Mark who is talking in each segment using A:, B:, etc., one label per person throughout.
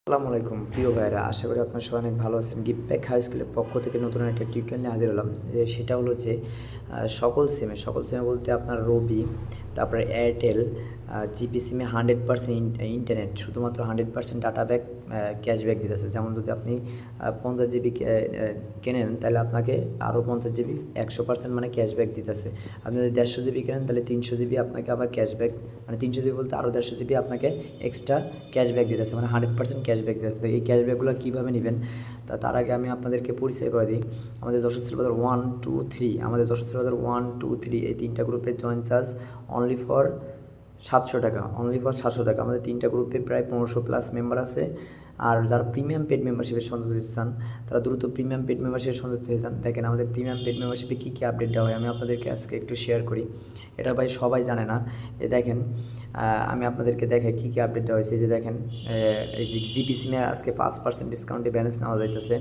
A: আসসালামু আলাইকুম প্রিয় ভাইরা, আশা করি আপনার সবাই অনেক ভালো আছেন। গিফট হাই স্কুলের পক্ষ থেকে নতুন একটা টিউটোরিয়াল নিয়ে হাজির হলাম। সেটা হলো যে সকল সিমে বলতে আপনার রবি, তারপরে এয়ারটেল, জিপি সিমে 100% ইন্টারনেট, শুধুমাত্র 100% ডাটা ব্যাক ক্যাশব্যাক দিতেছে। যেমন যদি আপনি 50 জিবি কেনেন তাহলে আপনাকে আরও 50 জিবি 100% মানে ক্যাশব্যাক দিতেছে। আপনি যদি 150 জিবি কেনেন তাহলে 300 জিবি আপনাকে আবার ক্যাশব্যাক, মানে 300 জিবি বলতে আরও 150 জিবি আপনাকে এক্সট্রা ক্যাশব্যাক দিতেছে, মানে 100% ক্যাশব্যাক দিতেছে। তো এই ক্যাশব্যাকগুলো কীভাবে নেবেন তার আগে আমি আপনাদেরকে পরিচয় করে দিই। আমাদের যশোর সেলবাজার 1, 2, 3, আমাদের যশোর সেলবাজার 1, 2, 3 এই তিনটা গ্রুপের জয়েন চার্জ অনলি ফর 700 টাকা, অনলি ফর 700 টাকা। আমাদের তিনটা গ্রুপে প্রায় 1500+ মেম্বার আছে। আর যারা প্রিমিয়াম পেড মেম্বারশিপের সংযুক্ত হতে চান তারা দ্রুত প্রিমিয়াম পেড মেম্বারশিপের সংযুক্ত হয়ে যান। দেখেন আমাদের প্রিমিয়াম পেড মেম্বারশিপে কী কী আপডেট দেওয়া হয় আমি আপনাদেরকে আজকে একটু শেয়ার করি। এটা ভাই সবাই জানে না। দেখেন আমি আপনাদেরকে দেখাই কী কী আপডেট দেওয়া হয়েছে। এই যে দেখেন, এই যে জিপি সিমে আজকে 5% ডিসকাউন্টে ব্যালেন্স নেওয়া যাইতেছে।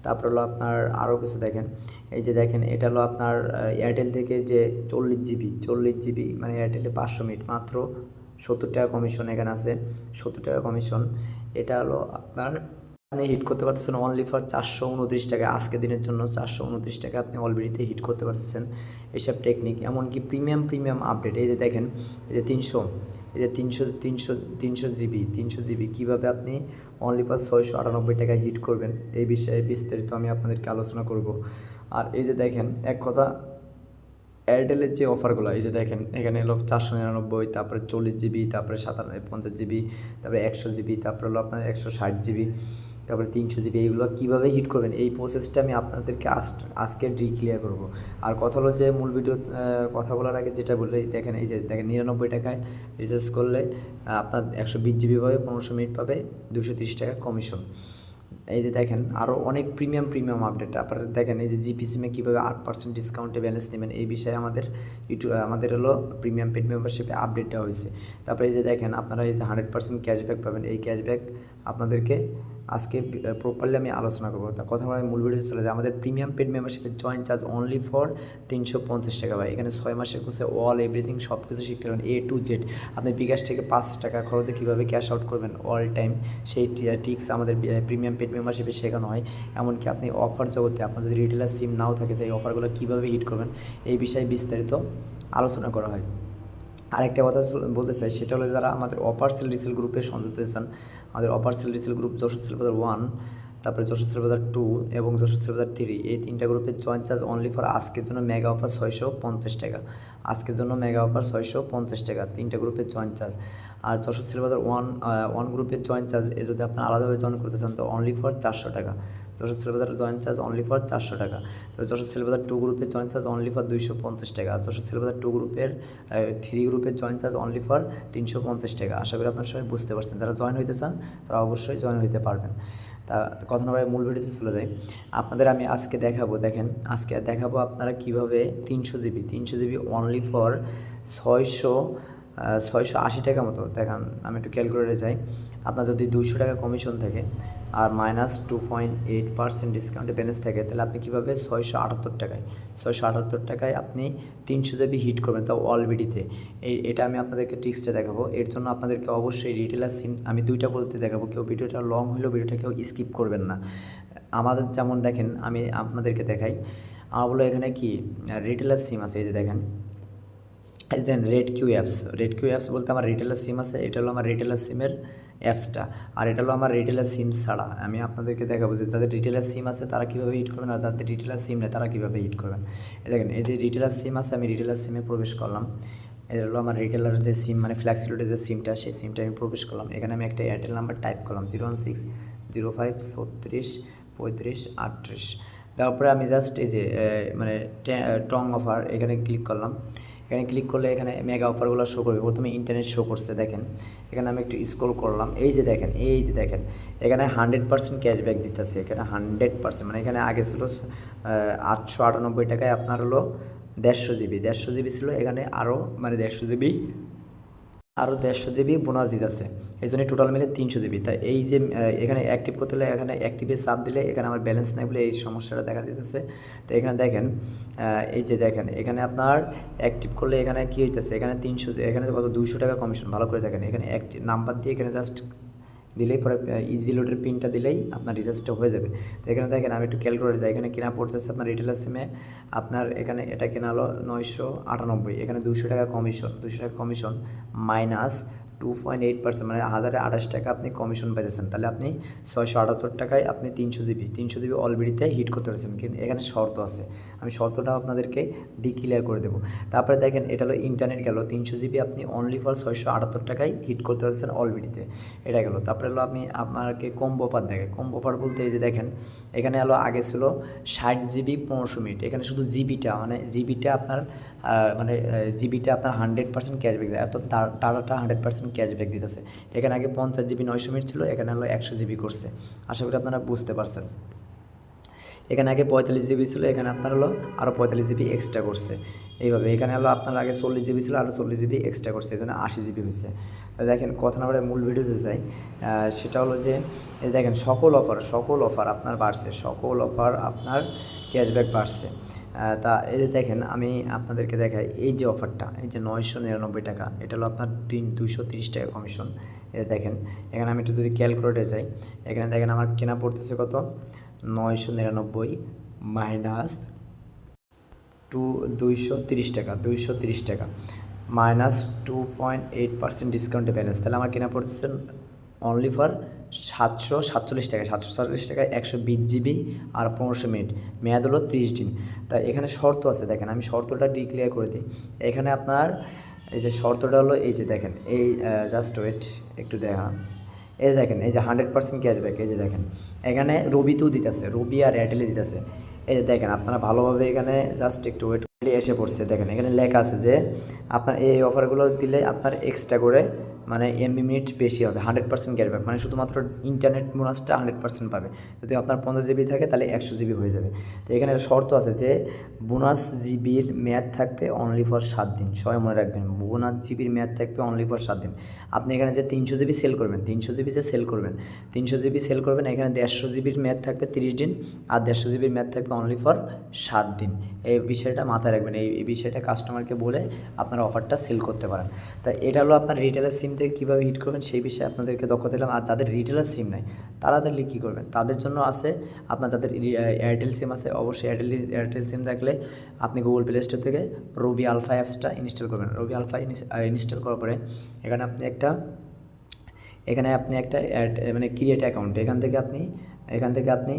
A: তারপর হলো আপনার আরও কিছু দেখেন, এই যে দেখেন এটা হলো আপনার এয়ারটেল থেকে যে 40 জিবি মানে এয়ারটেলে 500 মিনিট মাত্র 70 টাকা কমিশন এখানে আছে, 70 টাকা কমিশন। এটা হলো আপনার আপনি হিট করতে পারতেছেন অনলি ফর 429 টাকা। আজকে দিনের জন্য 429 টাকা আপনি অলরেডিতে হিট করতে পারতেছেন। এইসব টেকনিক, এমনকি প্রিমিয়াম আপডেট। এই যে দেখেন, এই যে 300 জিবি কীভাবে আপনি অনলি ফর 698 টাকায় হিট করবেন এই বিষয়ে বিস্তারিত আমি আপনাদেরকে আলোচনা করব। আর এই যে দেখেন এক কথা, এয়ারটেলের যে অফারগুলো, এই যে দেখেন এখানে হলো 499, তারপরে 40 জিবি, তারপরে 50 জিবি, তারপরে 100 জিবি, তারপরে হলো আপনার 160 জিবি, তারপরে 300 জিবি। এইগুলো কীভাবে হিট করবেন এই প্রসেসটা আমি আপনাদেরকে আজকে ক্লিয়ার করব। আর কথা হলো যে মূল ভিডিও কথা বলার আগে যেটা বললে, দেখেন এই যে দেখেন 99 টাকায় রিচার্জ করলে আপনার 120 জিবি পাবে, 1500 মিনিট পাবে, 230 টাকা কমিশন। এই যে দেখেন আরও অনেক প্রিমিয়াম আপডেট। আপনারা দেখেন এই যে জিপি সিমে কীভাবে 8% ডিসকাউন্টে ব্যালেন্স নেবেন এই বিষয়ে আমাদের হলো প্রিমিয়াম পেড মেম্বারশিপে আপডেট দেওয়া হয়েছে। তারপরে এই যে দেখেন আপনারা এই যে 100% ক্যাশব্যাক পাবেন, এই ক্যাশব্যাক আপনাদেরকে আজকে প্রপারলি আমি আলোচনা করবো। তা কথা বলে মূল ভিডিওতে চলে যায়। আমাদের প্রিমিয়াম পেড মেম্বারশিপের জয়েন চার্জ অনলি ফর 350 টাকা ভাই। এখানে 6 মাসের কোর্সে এভরিথিং সব কিছু শিখতে পারবেন, A to Z। আপনি বিকাশ থেকে 5 টাকা খরচে কীভাবে ক্যাশ আউট করবেন অল টাইম, সেই টিক্স আমাদের প্রিমিয়াম পেড মেম্বারশিপে শেখানো হয়। এমনকি আপনি অফার জগতে আপনার যদি রিটেলার সিম নাও থাকে তো এই অফারগুলো কীভাবে হিট করবেন এই বিষয়ে বিস্তারিত আলোচনা করা হয়। আরেকটা কথা বলতে চাই, সেটা হলো যারা আমাদের অপার সেল রিসেল গ্রুপে সংযুক্ত হয়েছেন, আমাদের অপার সেল রিসেল গ্রুপ যশোর সেলবাজার 1, তারপরে যশোর সেলবাজার 2 এবং যশোর সেলবাজার 3 এই তিনটা গ্রুপের জয়েন চার্জ অনলি ফর আজকের জন্য মেগা অফার 650 টাকা। আজকের জন্য মেগা অফার 650 টাকা তিনটা গ্রুপের জয়েন চার্জ। আর যশোর সেলবাজার 1 গ্রুপের জয়েন চার্জ যদি আপনি আলাদাভাবে জয়েন করতে চান তো অনলি ফর 400 টাকা। Jessore CellBazaar join charge only for 400 টাকা। তো যশোর সেলবাজার 2 গ্রুপের জয়েন চার্জ অনলি ফর 250 টাকা। যশোর সেলবাজার 2 গ্রুপের 3 গ্রুপের জয়েন চার্জ অনলি ফর 350 টাকা। আশা করি আপনার সবাই বুঝতে পারছেন। যারা জয়েন হইতে চান তারা অবশ্যই জয়েন হইতে পারবেন। তা কথা না মূল ভিডিওতে চলে যায়। আপনাদের আমি আজকে দেখাবো, দেখেন আজকে দেখাবো আপনারা কীভাবে 300 জিবি অনলি ফর 680 টাকা মতো। দেখেন আমি একটু ক্যালকুলেটরে যাই। আপনার যদি 200 টাকা কমিশন থাকে আর -2.8% ডিসকাউন্টে ব্যালেন্স থাকে তাহলে আপনি কীভাবে 678 টাকায় আপনি 300 জিবি হিট করবেন, তাও অলবিডিতে। এটা আমি আপনাদেরকে ট্রিক্সটা দেখাবো। এর জন্য আপনাদেরকে অবশ্যই রিটেলার সিম আমি 2টা পদ্ধতি দেখাবো। কেউ ভিডিওটা লং হলেও ভিডিওটা কেউ স্কিপ করবেন না। আমাদের যেমন দেখেন আমি আপনাদেরকে দেখাই, আমার বলো এখানে কি রিটেলার সিম আছে। এই যে দেখেন, এই দেন রেড কিউ অ্যাপস বলতে আমার রিটেলার সিম আছে। এটা হলো আমার রিটেলার সিমের অ্যাপসটা, আর এটা হলো আমার রিটেলার সিম ছাড়া। আমি আপনাদেরকে দেখাবো যে তাদের রিটেলার সিম আছে তারা কীভাবে হিট করবেন, আর যাদের রিটেলার সিম নেই তারা কীভাবে হিট করবেন। দেখেন এই যে রিটেলার সিম আছে, আমি রিটেলার সিমে প্রবেশ করলাম। এটা হলো আমার রিটেলার যে সিম মানে ফ্ল্যাক্সিলোডের যে সিমটা, সেই সিমটা আমি প্রবেশ করলাম। এখানে আমি একটা এয়ারটেল নাম্বার টাইপ করলাম 01605363538। তারপরে আমি জাস্ট এই যে মানে টং অফার এখানে ক্লিক করলাম। এখানে ক্লিক করলে এখানে মেগা অফারগুলো শো করবে। প্রথমে ইন্টারনেট শো করছে, দেখেন এখানে আমি একটু স্ক্রল করলাম। এই যে দেখেন এখানে 100% ক্যাশব্যাক দিতেছে। এখানে 100% মানে এখানে আগে ছিল 898 টাকায় আপনার হলো 150 জিবি ছিল, এখানে আরও মানে 150 জিবি বোনাস দিতেছে। এই জন্য টোটাল মিলে 300 জিবি। তাই এই যে এখানে অ্যাক্টিভ করতে হলে এখানে অ্যাক্টিভে চাপ দিলে এখানে আমার ব্যালেন্স নাই বলে এই সমস্যাটা দেখা দিতেছে। তো এখানে দেখেন এই যে দেখেন এখানে আপনার অ্যাক্টিভ করলে এখানে কী হইতেছে, এখানে 300, এখানে কত 200 টাকা কমিশন। ভালো করে দেখেন এখানে অ্যাক্টিভ নাম্বার দিয়ে এখানে জাস্ট দিলেই পরে ইজি লোডের পিনটা দিলেই আপনার রিচার্জটা হয়ে যাবে। তো এখানে দেখেন আমি একটু ক্যালকুলেটর যাই, এখানে কেনা পড়তেছে আপনার রিটেলার সিমে আপনার এখানে এটা কেনা হলো 998, এখানে 200 টাকা কমিশন, 200 টাকা কমিশন মাইনাস 2.8%, মানে 1028 টাকা আপনি কমিশন পেয়েছেন। তাহলে আপনি 678 টাকায় আপনি 300 জিবি অলরেডিতে হিট করতে পারছেন। কিন্তু এখানে শর্ত আছে, আমি শর্তটা আপনাদেরকে ডিক্লিয়ার করে দেবো। তারপরে দেখেন এটা হলো ইন্টারনেট গেল 300 জিবি আপনি অনলি ফর 678 টাকায় হিট করতে পারছেন অলরেডিতে, এটা গেল। তারপরে হলো আপনি আপনাকে কম্বো অফার দেখে, কম্বো অফার বলতে এই যে দেখেন এখানে হলো আগে ছিল 60 জিবি 15 মিনিট, এখানে শুধু জিবিটা মানে জিবিটা আপনার জিবিটা আপনার 100% ক্যাশব্যাক দেয়, অর্থাৎ ডাটাটা 100% ক্যাশব্যাক দিতেছে। এখানে আগে 50 জিবি 900 মিনিট ছিল, এখানে হলো 100 জিবি করছে। আশা করি আপনারা বুঝতে পারছেন। এখানে আগে 45 জিবি ছিল, এখানে আপনার হলো আরও 45 জিবি এক্সট্রা করছে। এইভাবে এখানে হলো আপনার আগে 40 জিবি ছিল, আরও 40 জিবি এক্সট্রা করছে, এই জন্য 80 জিবি হয়েছে। দেখেন কথা না বলে মূল ভিডিওতে যাই, সেটা হলো যে এই দেখেন সকল অফার আপনার বাড়ছে, সকল অফার আপনার ক্যাশব্যাক বাড়ছে। তা এই যে দেখেন আমি আপনাদেরকে দেখাই এই যে অফারটা, এই যে 999 টাকা, এটা হলো আপনার 230 টাকা কমিশন। এই দেখেন এখানে আমি একটু যদি ক্যালকুলেটে যাই, এখানে দেখেন আমার কেনা পড়তেছে কত, 999 মাইনাস 230 টাকা মাইনাস 2.8% ডিসকাউন্টে ব্যালেন্স, তাহলে আমার কেনা পড়তেছে অনলি ফর 747 টাকা। 747 টাকায় 120 জিবি আর 15 মিনিট, মেয়াদ হলো 30 দিন। তাই এখানে শর্ত আছে, দেখেন আমি শর্তটা ডিক্লেয়ার করে দিই। এখানে আপনার এই যে শর্তটা হলো এই যে দেখেন এই জাস্ট ওয়েট একটু দেখান, এই দেখেন এই যে 100% ক্যাশব্যাক, এই যে দেখেন এখানে রবিতেও দিতেছে, রবি আর এয়ারটেলে দিতেছে। এই যে দেখেন আপনারা ভালোভাবে এখানে জাস্ট একটু ওয়েট এসে পড়ছে, দেখেন এখানে লেখা আছে যে আপনার এই অফারগুলো দিলে আপনার এক্সট্রা করে মানে এমবি মিনিট বেশি হবে, 100% ক্যাশব্যাক, মানে শুধুমাত্র ইন্টারনেট বোনাসটা 100% পাবে। যদি আপনার 50 জিবি থাকে তাহলে 100 জিবি হয়ে যাবে। তো এখানে শর্ত আছে যে বোনাস জিবির মেয়াদ থাকবে অনলি ফর 7 দিন, সবাই মনে রাখবেন বোনাস জিবির মেয়াদ থাকবে অনলি ফর 7 দিন। আপনি এখানে যে 300 জিবি সেল করবেন, 300 জিবি যে সেল করবেন, 300 জিবি সেল করবেন, এখানে 150 জিবির মেয়াদ থাকবে 30 দিন, আর 150 জিবির মেয়াদ থাকবে অনলি ফর 7 দিন। এই বিষয়টা মাথায় রাখবেন, এই বিষয়টা কাস্টমারকে বলে আপনার অফারটা সেল করতে পারেন। তা এটা হলো আপনার রিটেলার সিম থেকে কীভাবে হিট করবেন সেই বিষয়ে আপনাদেরকে দক্ষতা দিলাম। আর যাদের রিটেলার সিম নাই তারা তাহলে কী করবেন, তাদের জন্য আছে আপনার যাদের এয়ারটেল সিম আছে, অবশ্যই এয়ারটেল সিম থাকলে আপনি গুগল প্লে স্টোর থেকে রবি আলফা অ্যাপসটা ইনস্টল করবেন। রবি আলফা ইনস্টল করার পরে এখানে আপনি একটা মানে ক্রিয়েট অ্যাকাউন্ট, এখান থেকে আপনি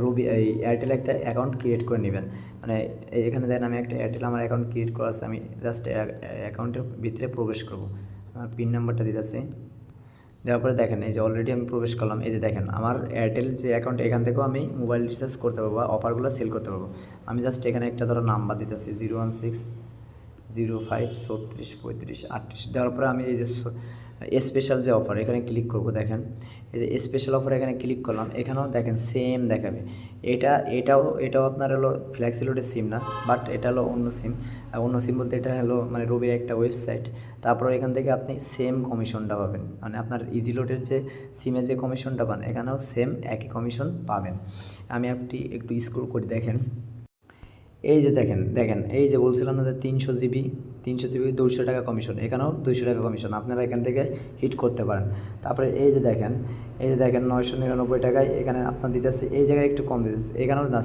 A: রবি এয়ারটেল একটা অ্যাকাউন্ট ক্রিয়েট করে নেবেন। মানে এখানে দেখেন আমি একটা এয়ারটেল আমার অ্যাকাউন্ট ক্রিয়েট করা আছে, আমি জাস্ট অ্যাকাউন্টের ভিতরে প্রবেশ করব, আমার পিন নাম্বারটা দিতেছে, দেওয়ার পরে দেখেন এই যে অলরেডি আমি প্রবেশ করলাম। এই যে দেখেন আমার এয়ারটেল যে অ্যাকাউন্ট, এখান থেকেও আমি মোবাইল রিচার্জ করতে পারবো বা অফারগুলো সেল করতে পারবো। আমি জাস্ট এখানে একটা ধরো নাম্বার দিতেছি 01605 36 35 38 দেওয়ার পরে আমি এই যে স্পেশাল যে অফার এখানে ক্লিক করব। দেখেন এই যে স্পেশাল অফার এখানে ক্লিক করলাম, এখানেও দেখেন সেম দেখাবে। এটাও আপনার হলো ফ্ল্যাক্সিলোডের সিম না, বাট এটা হলো অন্য সিম বলতে এটা হলো মানে রবির একটা ওয়েবসাইট। তারপর এখান থেকে আপনি সেম কমিশনটা পাবেন, মানে আপনার ইজিলোডের যে সিমে যে কমিশনটা পান এখানেও সেম একই কমিশন পাবেন। আমি আপনি একটু স্ক্রল করে দেখেন, এই যে দেখেন এই যে বলছিলাম না যে 300 জিবি 200 টাকা কমিশন, এখানেও 200 টাকা কমিশন, আপনারা এখান থেকে হিট করতে পারেন। তারপরে এই যে দেখেন 999 টাকায় এখানে আপনার দিতেছে, এই জায়গায় একটু কম দিতেছে, এখানেও না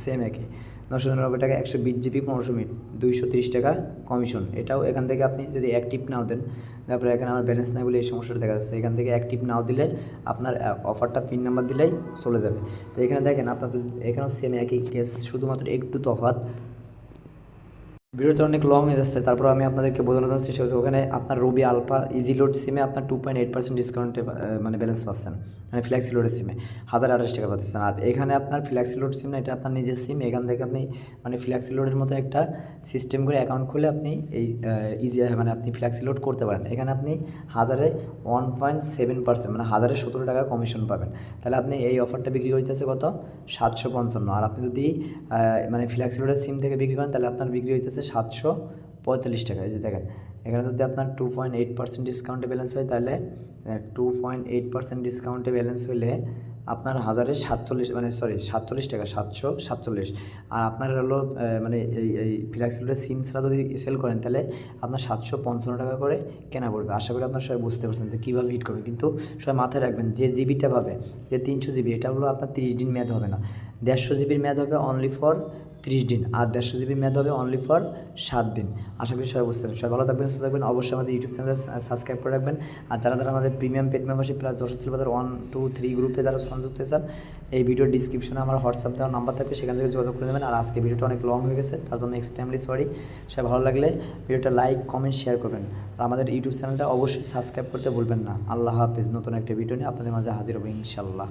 A: সেম একই 999 টাকা 120 জিবি 15 মিনিট 230 টাকা কমিশন। এটাও এখান থেকে আপনি যদি অ্যাক্টিভ নাও দেন, তারপরে এখানে আমার ব্যালেন্স নাই বলে এই সমস্যাটা দেখা যাচ্ছে, এখান থেকে অ্যাক্টিভ নাও দিলে আপনার অফারটা পিন নাম্বার দিলেই চলে যাবে। তো এখানে দেখেন আপনার তো এখানেও সেম একই কেস, শুধুমাত্র একটু তফাৎ। ভিডিওটা অনেক লং হয়ে যাচ্ছে, তারপর আমি আপনাদেরকে বোঝানোর জন্য চেষ্টা করছি। ওখানে আপনার রবি আলফা ইজিলোড সিমে আপনার 2.8% ডিসকাউন্টে মানে ব্যালেন্স পাচ্ছেন, মানে ফ্ল্যাক্সিলোডের সিমে 1028 টাকা পাচ্ছেন। আর এখানে আপনার ফ্ল্যাক্সিলোড সিম না, এটা আপনার নিজের সিম, এখান থেকে আপনি মানে ফ্ল্যাক্সিলোডের মতো একটা সিস্টেম করে অ্যাকাউন্ট খুলে আপনি এই মানে আপনি ফ্ল্যাক্সিলোড করতে পারেন। এখানে আপনি 101.7% মানে 1017 টাকা কমিশন পাবেন। তাহলে আপনি এই অফারটা বিক্রি করতেছে কত, 755। আর আপনি যদি মানে ফ্ল্যাক্সিলোডের সিম থেকে বিক্রি করেন তাহলে আপনার বিক্রি হইতেছে 745 টাকা। এই যে দেখেন এখানে যদি আপনার 2.8% ডিসকাউন্টে ব্যালেন্স হয়, তাহলে 2.8% ডিসকাউন্টে ব্যালেন্স হইলে আপনার 1047 মানে সরি 47 টাকা, 747। আর আপনার হলো মানে এই ফ্লেক্সিলোডের সিম ছাড়া যদি সেল করেন তাহলে আপনার 755 টাকা করে কেনা পড়বে। আশা করি আপনারা সবাই বুঝতে পারছেন যে কীভাবে হিট করবে। কিন্তু সবাই মাথায় রাখবেন যে জিবিটা পাবে, যে 300 জিবি, এটা হলো আপনার 30 দিন মেয়াদ হবে না। 150 জিবির মেয়াদ হবে অনলি ফর 30 দিন, আর 150 জিবির মেয়াদ হবে অনলি ফর 7 দিন। আশা করি সবাই বুঝতে পারবেন। সবাই ভালো থাকবেন, সুস্থ থাকবেন। অবশ্যই আমাদের ইউটিউব চ্যানেল সাবস্ক্রাইব করে রাখবেন। আর যারা আমাদের premium paid membership plus Jessore silver 1, 2, 3 গ্রুপে যারা সংযুক্ত হয়েছেন, এই ভিডিওর ডিসক্রিপশনে আমার হোয়াটসঅ্যাপ দেওয়ার নাম্বার থাকবে, সেখান থেকে যোগাযোগ করে নেবেন। আর আজকে ভিডিওটা অনেক লং হয়ে গেছে, তার জন্য এক্সট্রিমলি সরি। সবাই ভালো লাগলে ভিডিওটা লাইক, কমেন্ট, শেয়ার করবেন। আর আমাদের ইউটিউব চ্যানেলটা অবশ্যই সাবস্ক্রাইব করতে ভুলবেন না। আল্লাহ হাফেজ। নতুন একটা ভিডিও নিয়ে আপনাদের মাঝে হাজির হবো ইনশাল্লাহ।